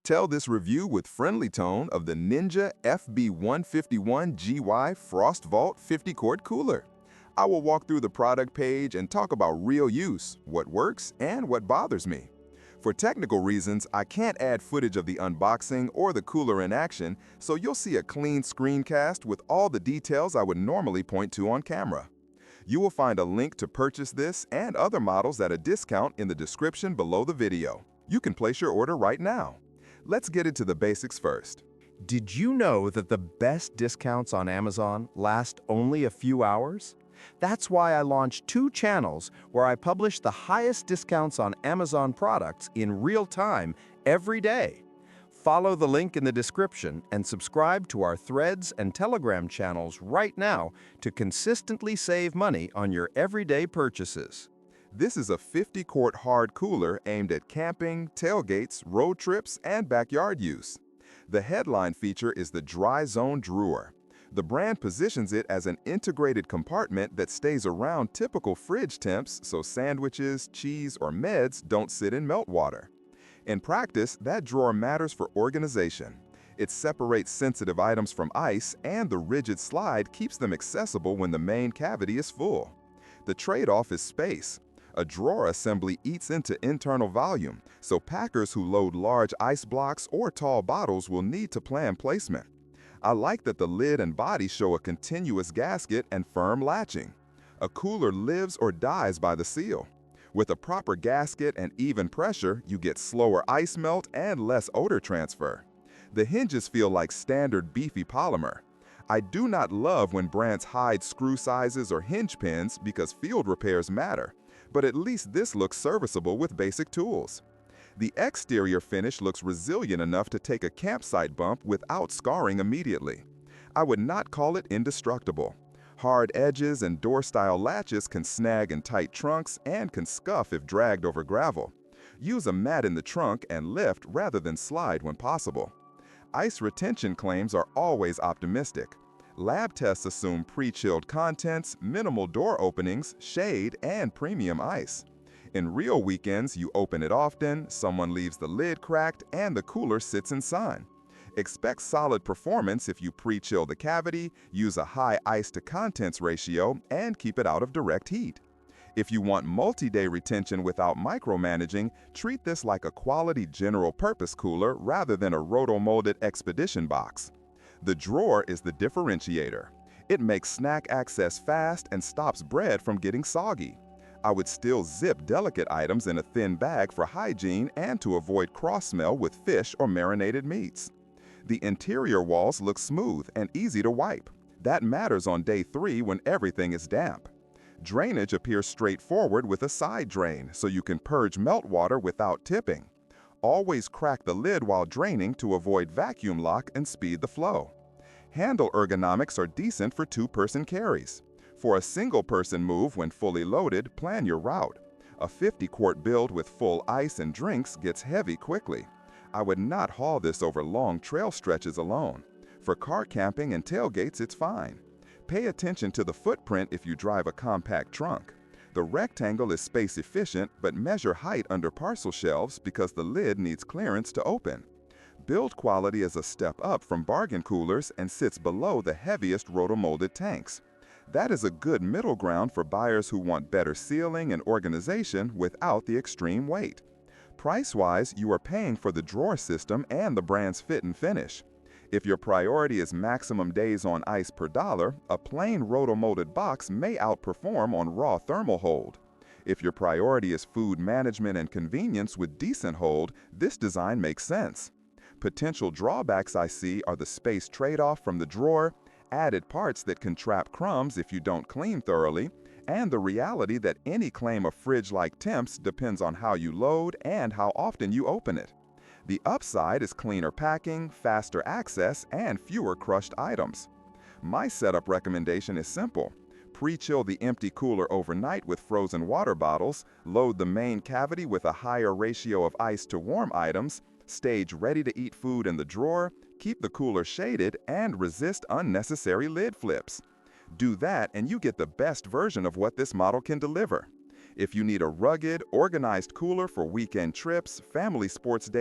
Tell this review with friendly tone of the Ninja FB151GY FrostVault 50-quart cooler. I will walk through the product page and talk about real use, what works, and what bothers me. For technical reasons, I can't add footage of the unboxing or the cooler in action, so you'll see a clean screencast with all the details I would normally point to on camera. You will find a link to purchase this and other models at a discount in the description below the video. You can place your order right now. Let's get into the basics first. Did you know that the best discounts on Amazon last only a few hours? That's why I launched 2 channels where I publish the highest discounts on Amazon products in real time every day. Follow the link in the description and subscribe to our Threads and Telegram channels right now to consistently save money on your everyday purchases. This is a 50-quart hard cooler aimed at camping, tailgates, road trips, and backyard use. The headline feature is the Dry Zone Drawer. The brand positions it as an integrated compartment that stays around typical fridge temps so sandwiches, cheese, or meds don't sit in meltwater. In practice, that drawer matters for organization. It separates sensitive items from ice, and the rigid slide keeps them accessible when the main cavity is full. The trade-off is space. A drawer assembly eats into internal volume, so packers who load large ice blocks or tall bottles will need to plan placement. I like that the lid and body show a continuous gasket and firm latching. A cooler lives or dies by the seal. With a proper gasket and even pressure, you get slower ice melt and less odor transfer. The hinges feel like standard beefy polymer. I do not love when brands hide screw sizes or hinge pins because field repairs matter, but at least this looks serviceable with basic tools. The exterior finish looks resilient enough to take a campsite bump without scarring immediately. I would not call it indestructible. Hard edges and door-style latches can snag in tight trunks and can scuff if dragged over gravel. Use a mat in the trunk and lift rather than slide when possible. Ice retention claims are always optimistic. Lab tests assume pre-chilled contents, minimal door openings, shade, and premium ice. In real weekends, you open it often, someone leaves the lid cracked, and the cooler sits in sun. Expect solid performance if you pre-chill the cavity, use a high ice-to-contents ratio, and keep it out of direct heat. If you want multi-day retention without micromanaging, treat this like a quality general-purpose cooler rather than a roto-molded expedition box. The drawer is the differentiator. It makes snack access fast and stops bread from getting soggy. I would still zip delicate items in a thin bag for hygiene and to avoid cross-smell with fish or marinated meats. The interior walls look smooth and easy to wipe. That matters on day 3 when everything is damp. Drainage appears straightforward with a side drain, so you can purge meltwater without tipping. Always crack the lid while draining to avoid vacuum lock and speed the flow. Handle ergonomics are decent for 2-person carries. For a single-person move when fully loaded, plan your route. A 50-quart build with full ice and drinks gets heavy quickly. I would not haul this over long trail stretches alone. For car camping and tailgates, it's fine. Pay attention to the footprint if you drive a compact trunk. The rectangle is space efficient, but measure height under parcel shelves because the lid needs clearance to open. Build quality is a step up from bargain coolers and sits below the heaviest roto-molded tanks. That is a good middle ground for buyers who want better sealing and organization without the extreme weight. Price-wise, you are paying for the drawer system and the brand's fit and finish. If your priority is maximum days on ice per dollar, a plain roto-molded box may outperform on raw thermal hold. If your priority is food management and convenience with decent hold, this design makes sense. Potential drawbacks I see are the space trade-off from the drawer, added parts that can trap crumbs if you don't clean thoroughly, and the reality that any claim of fridge-like temps depends on how you load and how often you open it. The upside is cleaner packing, faster access, and fewer crushed items. My setup recommendation is simple. Pre-chill the empty cooler overnight with frozen water bottles, load the main cavity with a higher ratio of ice to warm items, stage ready-to-eat food in the drawer, keep the cooler shaded, and resist unnecessary lid flips. Do that and you get the best version of what this model can deliver. If you need a rugged, organized cooler for weekend trips, family sports days,